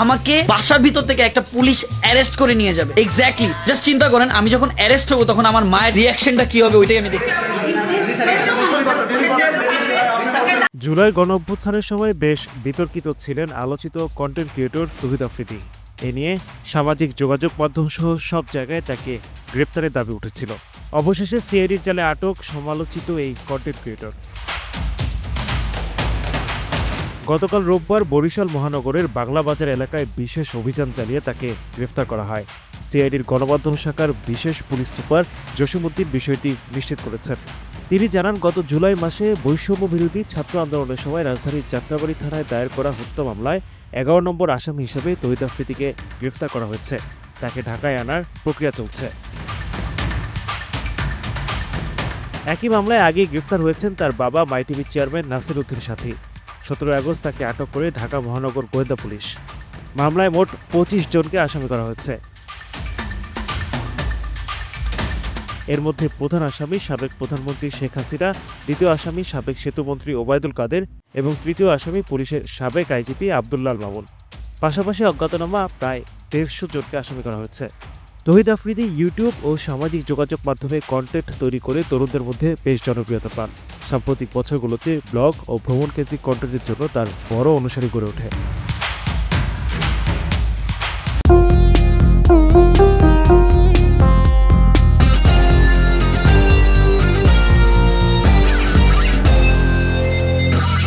আমাকে বাসার ভিতর থেকে একটা পুলিশ অ্যারেস্ট করে নিয়ে যাবে। এক্স্যাক্টলি, জাস্ট চিন্তা করেন আমি যখন অ্যারেস্ট হবো তখন আমার মায়ের রিয়াকশনটা কি হবে, ওইটাই আমি দেখতে। জুলাই গণঅভ্যুত্থানের সময় বেশ বিতর্কিত ছিলেন আলোচিত কন্টেন্ট ক্রিয়েটর তৌহিদ আফ্রিদি। এ নিয়ে সামাজিক যোগাযোগ মাধ্যম সহ সব জায়গায় তাকে গ্রেপ্তারের দাবি উঠেছিল। অবশেষে সিআইডির জালে আটক সমালোচিত এই কন্টেন্ট ক্রিয়েটর। গতকাল রোববার বরিশাল মহানগরের বাংলাবাজার এলাকায় বিশেষ অভিযান চালিয়ে তাকে গ্রেফতার করা হয়। সিআইডির গণমাধ্যম শাখার বিশেষ পুলিশ সুপার জসিমউদ্দিন বিষয়টি নিশ্চিত করেছেন। তিনি জানান, গত জুলাই মাসে বৈষম্য বিরোধী ছাত্র আন্দোলনের সময় রাজধানীর যাত্রাবাড়ী থানায় দায়ের করা হত্যা মামলায় ১১ নম্বর আসামি হিসেবে তৌহিদ আফ্রিদিকে গ্রেফতার করা হয়েছে। তাকে ঢাকায় আনার প্রক্রিয়া চলছে। একই মামলায় আগেই গ্রেফতার হয়েছেন তার বাবা মাইটিভির চেয়ারম্যান নাসির উদ্দিন সাথী। ১৭ আগস্ট তাকে আটক করে ঢাকা মহানগর গোয়েন্দা পুলিশ। মামলায় মোট ২৫ জনকে আসামি করা হয়েছে। এর মধ্যে প্রধান আসামি সাবেক প্রধানমন্ত্রী শেখ হাসিনা, দ্বিতীয় আসামি সাবেক সেতুমন্ত্রী ওবায়দুল কাদের এবং তৃতীয় আসামি পুলিশের সাবেক আইজিপি আব্দুল্লাহ মামুন। পাশাপাশি অজ্ঞাতনামা প্রায় ১৫০ জনকে আসামি করা হয়েছে। তৌহিদ আফ্রিদি ইউটিউব ও সামাজিক যোগাযোগ মাধ্যমে কন্টেন্ট তৈরি করে তরুণদের মধ্যে বেশ জনপ্রিয়তা পান। সাম্প্রতিক বছরগুলোতে ব্লগ ও ভ্রমণকেন্দ্রিক কন্টেন্টের জন্য তার বড় অনুসারী গড়ে ওঠে।